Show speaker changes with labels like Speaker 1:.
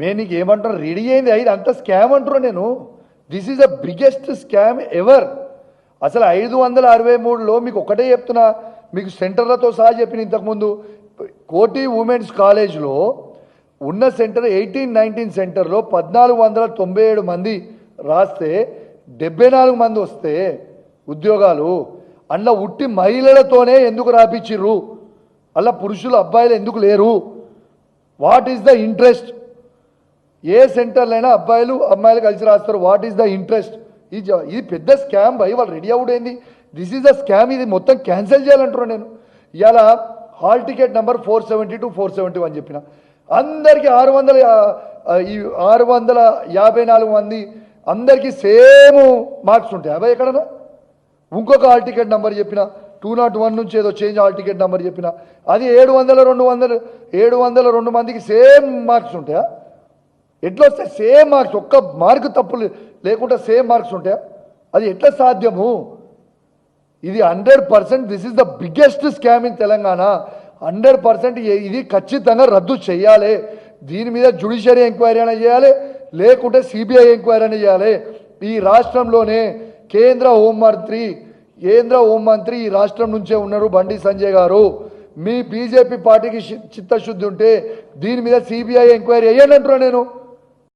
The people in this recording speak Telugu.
Speaker 1: నేను నీకు ఏమంటారు రెడీ అయింది ఇది అంత స్కామ్ అంటున్నా నేను. This is the biggest scam ever. అసలు 563లో మీకు ఒకటే చెప్తున్నా, మీకు సెంటర్లతో సహా చెప్పిన ఇంతకుముందు. కోటి ఉమెన్స్ కాలేజ్లో ఉన్న సెంటర్ 18-19 సెంటర్లో 1497 మంది రాస్తే 74 మంది వస్తే ఉద్యోగాలు అందులో ఉట్టి మహిళలతోనే ఎందుకు రాపించిర్రు? అలా పురుషులు అబ్బాయిలు ఎందుకు లేరు? What is the interest? ఏ సెంటర్లైనా అబ్బాయిలు అమ్మాయిలు కలిసి రాస్తారు. What is the interest? ఇది పెద్ద స్కామ్ భయ్. వాళ్ళు రెడీ అవుట్ అయింది. This is the scam. ఇది మొత్తం క్యాన్సిల్ చేయాలంటున్నాను నేను. ఇవాళ హాల్ టికెట్ నెంబర్ 470 to 471 చెప్పిన అందరికీ 654 మంది అందరికీ సేమ్ మార్క్స్ ఉంటాయి. అబ్బాయి ఎక్కడన్నా ఇంకొక హాల్ టికెట్ నెంబర్ చెప్పిన 201 నుంచి ఏదో చేంజ్ హాల్ టికెట్ నెంబర్ చెప్పిన అది 702 మందికి సేమ్ మార్క్స్ ఉంటాయా? ఎట్లా వస్తాయి సేమ్ మార్క్స్? ఒక్క మార్కు తప్పులు లేకుండా సేమ్ మార్క్స్ ఉంటాయా? అది ఎట్లా సాధ్యము? ఇది 100% this is the biggest scam in Telangana. 100% ఇది ఖచ్చితంగా రద్దు చేయాలి. దీని మీద జ్యుడిషియరీ ఎంక్వైరీ అయినా చేయాలి, లేకుంటే సిబిఐ ఎంక్వైరీ అయినా చేయాలి. ఈ రాష్ట్రంలోనే కేంద్ర హోంమంత్రి ఈ రాష్ట్రం నుంచే ఉన్నారు, బండి సంజయ్ గారు. మీ బీజేపీ పార్టీకి చిత్తశుద్ధి ఉంటే దీని మీద సిబిఐ ఎంక్వైరీ అయ్యానంటున్నా నేను.